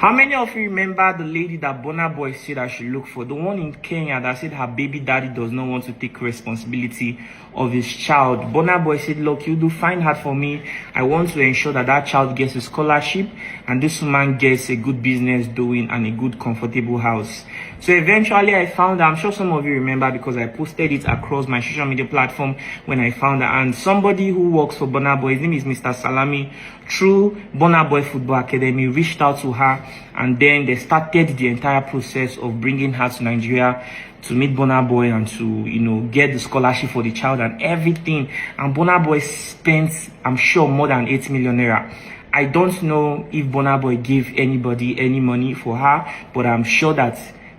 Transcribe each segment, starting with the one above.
How many of you remember the lady that Burna Boy said I should look for? The one in Kenya that said her baby daddy does not want to take responsibility of his child. Burna Boy said, Lucky Udu, find her for me. I want to ensure that that child gets a scholarship and this woman gets a good business doing and a good comfortable house. So eventually I found her. I'm sure some of you remember because I posted it across my social media platform when I found her. And somebody who works for Burna Boy, his name is Mr. Salami, through Burna Boy Football Academy, reached out to her, and then they started the entire process of bringing her to Nigeria to meet Burna Boy and to, get the scholarship for the child and everything. And Burna Boy spent, I'm sure, more than 8 million naira. I don't know if Burna Boy gave anybody any money for her, but I'm sure that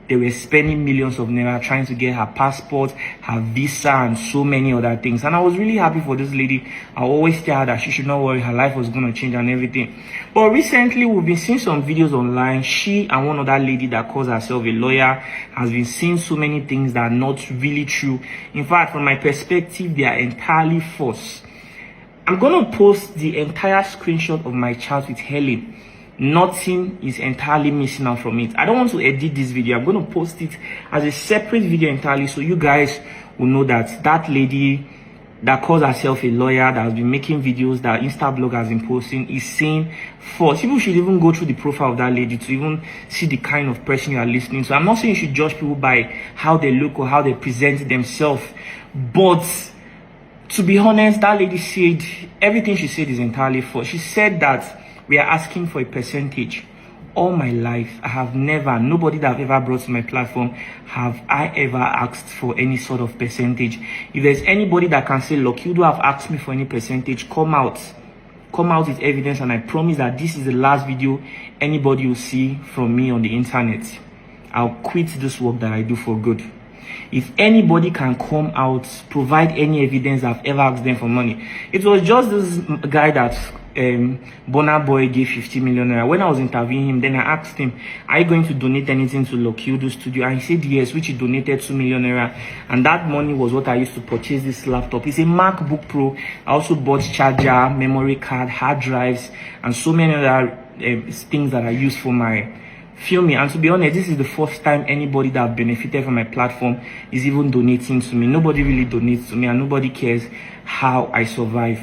they were spending millions of naira trying to get her passport, her visa, and so many other things. And I was really happy for this lady. I always tell her that she should not worry, her life was going to change and everything. But recently, we've been seeing some videos online. She and one other lady that calls herself a lawyer has been saying so many things that are not really true. In fact, from my perspective, they are entirely false. I'm going to post the entire screenshot of my chat with Helen. Nothing is entirely missing out from it. I don't want to edit this video. I'm going to post it as a separate video entirely so you guys will know that that lady that calls herself a lawyer that has been making videos that Instablog has been posting is saying false. People should even go through the profile of that lady to even see the kind of person you are listening to. I'm not saying you should judge people by how they look or how they present themselves, but to be honest, that lady said everything she said is entirely false. She said that we are asking for a percentage. All my life, I have never, nobody that I've ever brought to my platform, have I ever asked for any sort of percentage. If there's anybody that can say, look, you do have asked me for any percentage, come out with evidence, and I promise that this is the last video anybody will see from me on the internet. I'll quit this work that I do for good. If anybody can come out, provide any evidence I've ever asked them for money. It was just this guy that Burna Boy gave 50 million naira. When I was interviewing him, then I asked him, are you going to donate anything to Lucky Udu Studio? And he said yes, which he donated 2 million naira. And that money was what I used to purchase this laptop. It's a MacBook Pro. I also bought charger, memory card, hard drives, and so many other things that I use for my filming. And to be honest, this is the first time anybody that benefited from my platform is even donating to me. Nobody really donates to me, and nobody cares how I survive.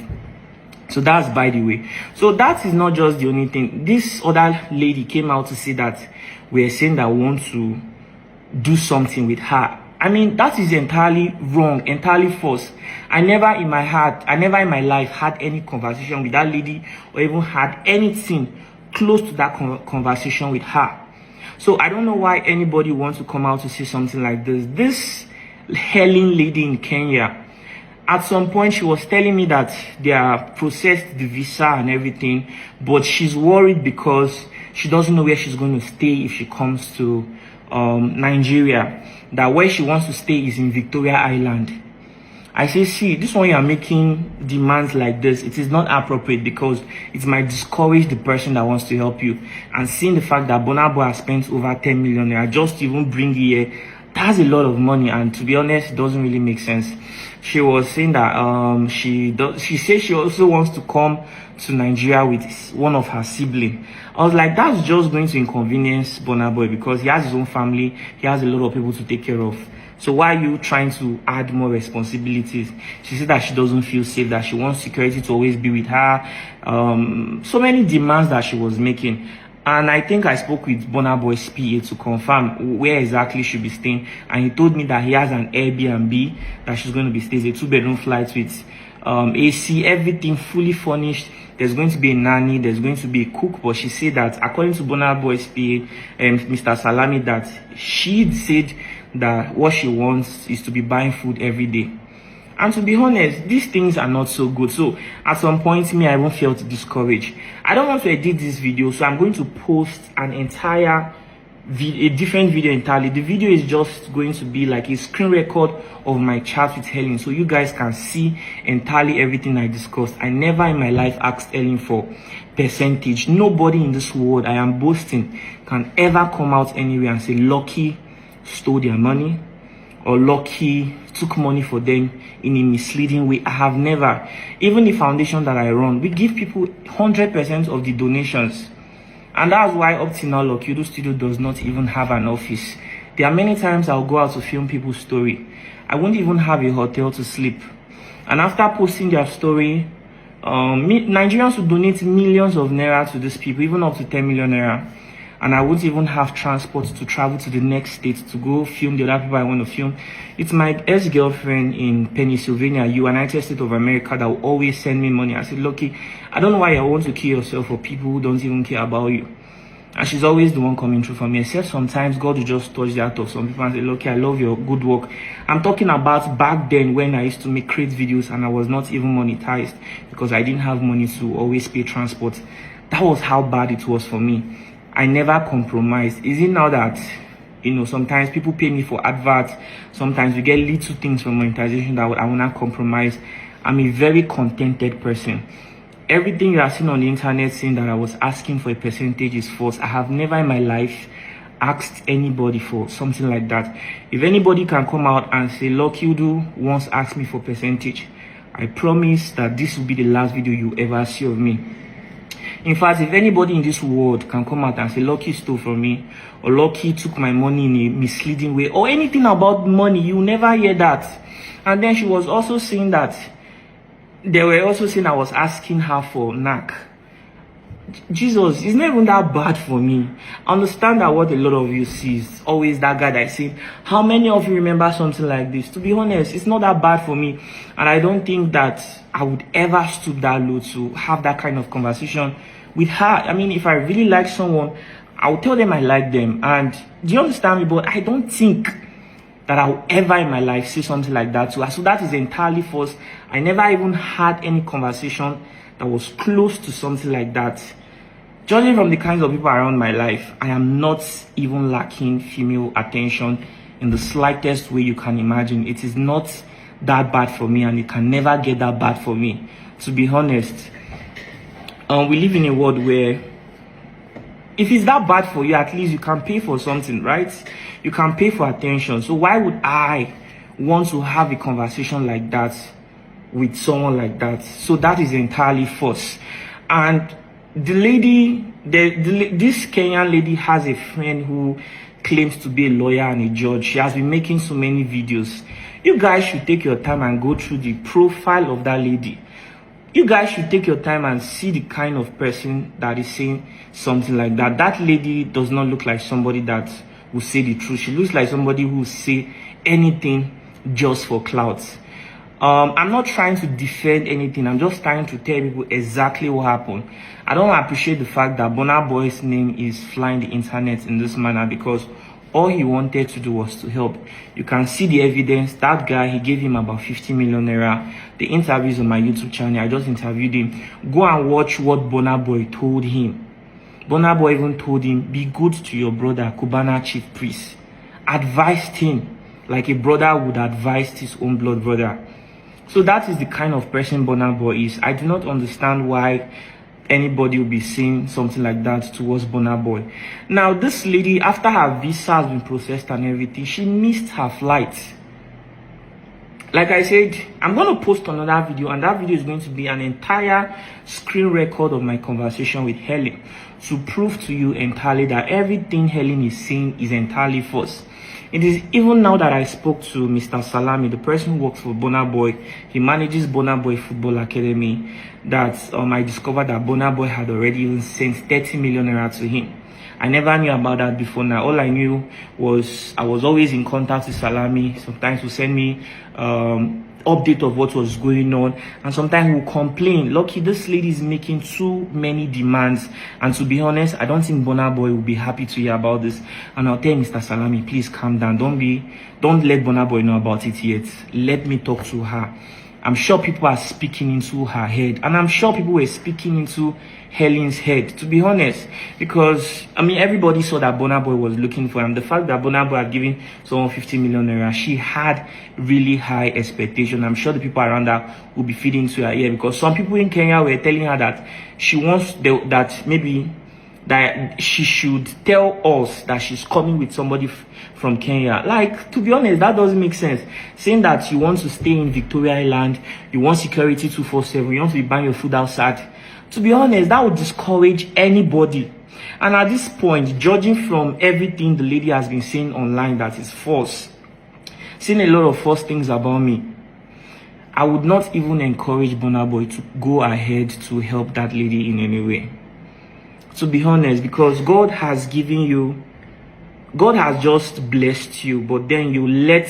So that's by the way. So that is not just the only thing. This other lady came out to say that we're saying that we want to do something with her. I mean, that is entirely wrong, entirely false. I never in my life had any conversation with that lady or even had anything close to that conversation with her. So I don't know why anybody wants to come out to say something like this. This Helen lady in Kenya, at some point she was telling me that they have processed the visa and everything, but she's worried because she doesn't know where she's going to stay if she comes to Nigeria. That where she wants to stay is in Victoria Island. I say, see, this one you are making demands like this, it is not appropriate because it might discourage the person that wants to help you. And seeing the fact that Burna Boy has spent over 10 million naira just to even bring here, that's a lot of money, and to be honest, it doesn't really make sense. She was saying that she said she also wants to come to Nigeria with one of her siblings. I was like, that's just going to inconvenience Burna Boy because he has his own family, he has a lot of people to take care of. So why are you trying to add more responsibilities? She said that she doesn't feel safe, that she wants security to always be with her. So many demands that she was making. And I think I spoke with Burna Boy's PA to confirm where exactly she'll be staying. And he told me that he has an Airbnb that she's going to be staying, a 2-bedroom flat with AC, everything fully furnished. There's going to be a nanny, there's going to be a cook. But she said that according to Burna Boy's PA, Mr. Salami, that she said that what she wants is to be buying food every day. And to be honest, these things are not so good. So at some point, I even felt discouraged. I don't want to edit this video, so I'm going to post an entire a different video entirely. The video is just going to be like a screen record of my chat with Helen, so you guys can see entirely everything I discussed. I never in my life asked Helen for percentage. Nobody in this world, I am boasting, can ever come out anywhere and say Lucky stole their money or Lucky took money for them in a misleading way. I have never. Even the foundation that I run, we give people 100% of the donations. And that's why up till now, Lucky Udu Studio does not even have an office. There are many times I'll go out to film people's story. I won't even have a hotel to sleep. And after posting their story, Nigerians would donate millions of naira to these people, even up to 10 million naira. And I won't even have transport to travel to the next state to go film the other people I want to film. It's my ex-girlfriend in Pennsylvania, United States of America, that will always send me money. I said, Lucky, I don't know why you want to kill yourself for people who don't even care about you. And she's always the one coming through for me, except sometimes God will just touch the heart of some people and say, Lucky, I love your good work. I'm talking about back then when I used to make great videos and I was not even monetized because I didn't have money to always pay transport. That was how bad it was for me. I never compromised. Is it now that, sometimes people pay me for adverts, sometimes we get little things from monetization that I will not compromise. I'm a very contented person. Everything you are seeing on the internet saying that I was asking for a percentage is false. I have never in my life asked anybody for something like that. If anybody can come out and say, Lucky Udu once asked me for percentage, I promise that this will be the last video you ever see of me. In fact, if anybody in this world can come out and say Lucky stole from me, or Lucky took my money in a misleading way, or anything about money, you never hear that. And then she was also saying that they were also saying I was asking her for knack. Jesus, it's not even that bad for me. I understand that what a lot of you see is always that guy that said, how many of you remember something like this? To be honest, it's not that bad for me. And I don't think that I would ever stoop that low to have that kind of conversation with her. I mean, if I really like someone, I'll tell them I like them. And do you understand me? But I don't think that I'll ever in my life say something like that to her. So that is entirely false. I never even had any conversation that was close to something like that. Judging from the kinds of people around my life, I am not even lacking female attention in the slightest way you can imagine. It is not that bad for me, and it can never get that bad for me. To be honest, we live in a world where if it's that bad for you, at least you can pay for something, right? You can pay for attention. So why would I want to have a conversation like that with someone like that? So that is entirely false. And the lady, this Kenyan lady has a friend who claims to be a lawyer and a judge. She has been making so many videos. You guys should take your time and go through the profile of that lady. You guys should take your time and see the kind of person that is saying something like that. That lady does not look like somebody that will say the truth. She looks like somebody who will say anything just for clout. I'm not trying to defend anything. I'm just trying to tell people exactly what happened. I don't appreciate the fact that Burna Boy's name is flying the internet in this manner, because all he wanted to do was to help. You can see the evidence. That guy, he gave him about 50 million naira. The interviews on my YouTube channel, I just interviewed him. Go and watch what Burna Boy told him. Burna Boy even told him, be good to your brother, Cubana Chiefpriest. Advised him like a brother would advise his own blood brother. So that is the kind of person Burna Boy is. I do not understand why anybody will be saying something like that towards Burna Boy. Now, this lady, after her visa has been processed and everything, she missed her flight. Like I said, I'm going to post another video, and that video is going to be an entire screen record of my conversation with Helen to prove to you entirely that everything Helen is saying is entirely false. It is even now that I spoke to Mr. Salami, the person who works for Burna Boy. He manages Burna Boy Football Academy. That I discovered that Burna Boy had already even sent 30 million naira to him. I never knew about that before. Now, all I knew was I was always in contact with Salami. Sometimes he would send me update of what was going on, and sometimes he would complain, Lucky, this lady is making too many demands. And to be honest, I don't think Burna Boy will be happy to hear about this. And I'll tell Mr. Salami, please calm down. Don't let Burna Boy know about it yet. Let me talk to her. I'm sure people are speaking into her head, and I'm sure people were speaking into Helen's head, to be honest, because everybody saw that Burna Boy was looking for him. The fact that Burna Boy had given someone 50 million naira, she had really high expectation. I'm sure the people around her will be feeding into her ear, because some people in Kenya were telling her that she wants that she should tell us that she's coming with somebody from Kenya. Like, to be honest, that doesn't make sense. Saying that you want to stay in Victoria Island, you want security 247, you want to be buying your food outside. To be honest, that would discourage anybody. And at this point, judging from everything the lady has been saying online that is false, saying a lot of false things about me, I would not even encourage Burna Boy to go ahead to help that lady in any way. To be honest, because God has just blessed you, but then you let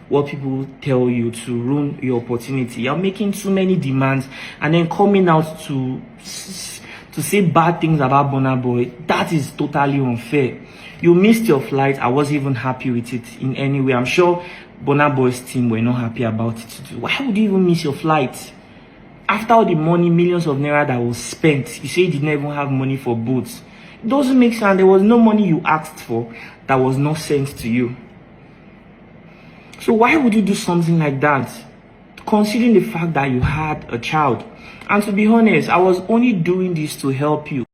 what people tell you to ruin your opportunity. You're making too many demands and then coming out to say bad things about Burna Boy. That is totally unfair. You missed your flight. I wasn't even happy with it in any way. I'm sure Burna Boy's team were not happy about it too. Why would you even miss your flight? After all the money, millions of naira that was spent, you say you didn't even have money for boots. It doesn't make sense. There was no money you asked for that was not sent to you. So why would you do something like that? Considering the fact that you had a child. And to be honest, I was only doing this to help you.